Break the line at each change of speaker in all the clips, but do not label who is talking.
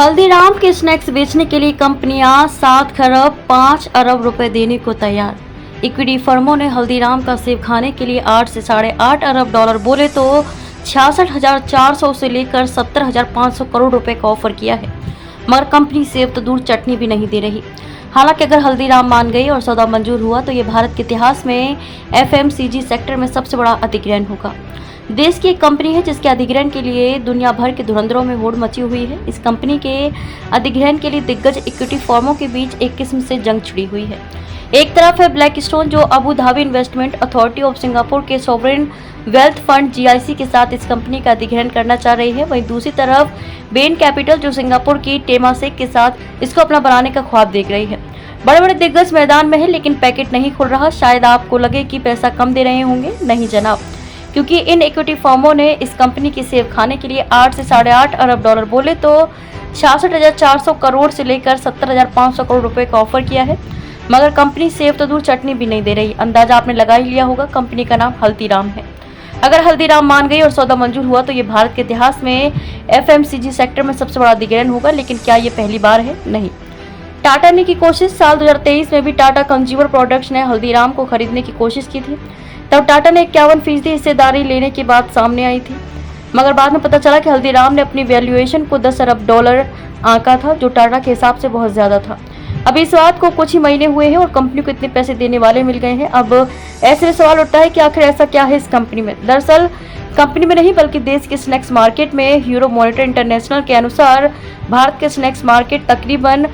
हल्दीराम के स्नैक्स बेचने के लिए कंपनियां 7 खरब 5 अरब रुपए देने को तैयार। इक्विटी फर्मों ने हल्दीराम का सेब खाने के लिए 8 से $8.5 अरब बोले तो 66,400 से लेकर 70,500 करोड़ रुपए का ऑफर किया है, मगर कंपनी सेब तो दूर चटनी भी नहीं दे रही। हालांकि अगर हल्दीराम मान गई और सौदा मंजूर हुआ तो ये भारत के इतिहास में FMCG सेक्टर में सबसे बड़ा अधिग्रहण होगा। देश की एक कंपनी है जिसके अधिग्रहण के लिए दुनिया भर के धुरंधरों में होड़ मची हुई है। इस कंपनी के अधिग्रहण के लिए दिग्गज इक्विटी फर्मों के बीच एक किस्म से जंग छिड़ी हुई है। एक तरफ है ब्लैकस्टोन, जो Abu Dhabi investment authority of Singapore के सॉवरेन वेल्थ फंड GIC के साथ इस कंपनी का अधिग्रहण करना चाह रही है। वहीं दूसरी तरफ बेन कैपिटल, जो सिंगापुर की टेमासेक के साथ इसको अपना बनाने का ख्वाब देख रही है। बड़े बड़े दिग्गज मैदान में है, लेकिन पैकेट नहीं खुल रहा। शायद आपको लगे कि पैसा कम दे रहे होंगे, नहीं जनाब, क्योंकि इन इक्विटी फर्मों ने इस कंपनी की सेब खाने के लिए 8 से $8.5 अरब बोले तो 66,400 करोड़ से लेकर 70,500 करोड़ रुपए का ऑफर किया है, मगर कंपनी सेब तो दूर चटनी भी नहीं दे रही। अंदाजा आपने लगा ही लिया होगा, कंपनी का नाम हल्दीराम है। अगर हल्दीराम मान गई और सौदा मंजूर हुआ तो ये भारत के इतिहास में FMCG सेक्टर में सबसे बड़ा अधिग्रहण होगा। लेकिन क्या ये पहली बार है? नहीं। टाटा ने की कोशिश। साल 2023 में भी टाटा कंज्यूमर प्रोडक्ट्स ने हल्दीराम को खरीदने की कोशिश की थी। तब टाटा ने 51% हिस्सेदारी लेने की बात सामने आई थी, मगर बाद में पता चला कि हल्दीराम ने अपनी वैल्यूएशन को $10 अरब आंका था, जो टाटा के हिसाब से बहुत ज्यादा था। अब इस बात को कुछ ही महीने हुए हैं और कंपनी को इतने पैसे देने वाले मिल गए हैं। अब ऐसे में सवाल उठता है कि आखिर ऐसा क्या है इस कंपनी में। दरअसल कंपनी में नहीं, बल्कि देश के स्नैक्स मार्केट में यूरो मॉनिटर इंटरनेशनल के अनुसार भारत के स्नैक्स मार्केट तकरीबन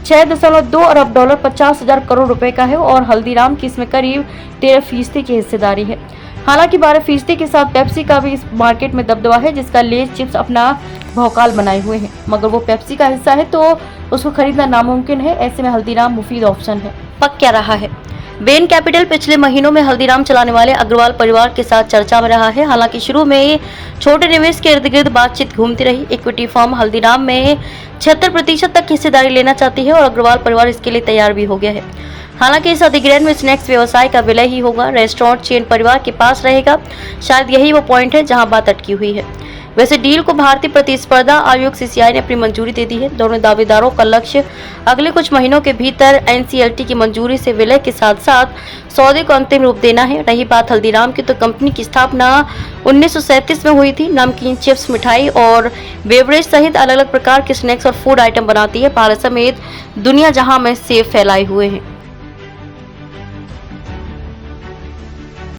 $6.2 अरब 50,000 करोड़ रुपए का है और हल्दीराम की इसमें करीब 13% की हिस्सेदारी है। हालांकि 12% के साथ पेप्सी का भी इस मार्केट में दबदबा है, जिसका लेज चिप्स अपना भौकाल बनाए हुए हैं, मगर वो पेप्सी का हिस्सा है तो उसको खरीदना नामुमकिन है। ऐसे में हल्दीराम मुफीद ऑप्शन है। पक क्या रहा है? बेन कैपिटल पिछले महीनों में हल्दीराम चलाने वाले अग्रवाल परिवार के साथ चर्चा में रहा है। हालांकि शुरू में छोटे निवेश के इर्द गिर्द बातचीत घूमती रही। इक्विटी फर्म हल्दीराम में 76% तक हिस्सेदारी लेना चाहती है और अग्रवाल परिवार इसके लिए तैयार भी हो गया है। हालांकि इस अधिग्रहण में स्नैक्स व्यवसाय का विलय ही होगा, रेस्टोरेंट चेन परिवार के पास रहेगा। शायद यही वो पॉइंट है जहां बात अटकी हुई है। वैसे डील को भारतीय प्रतिस्पर्धा आयोग CCI ने अपनी मंजूरी दे दी है। दोनों दावेदारों का लक्ष्य अगले कुछ महीनों के भीतर NCLT की मंजूरी से विलय के साथ साथ सौदे को अंतिम रूप देना है। रही बात हल्दीराम की, तो कंपनी की स्थापना 1937 में हुई थी। नमकीन, चिप्स, मिठाई और बेवरेज सहित अलग अलग प्रकार के स्नैक्स और फूड आइटम बनाती है। भारत समेत दुनिया जहां में सेब फैलाए हुए हैं।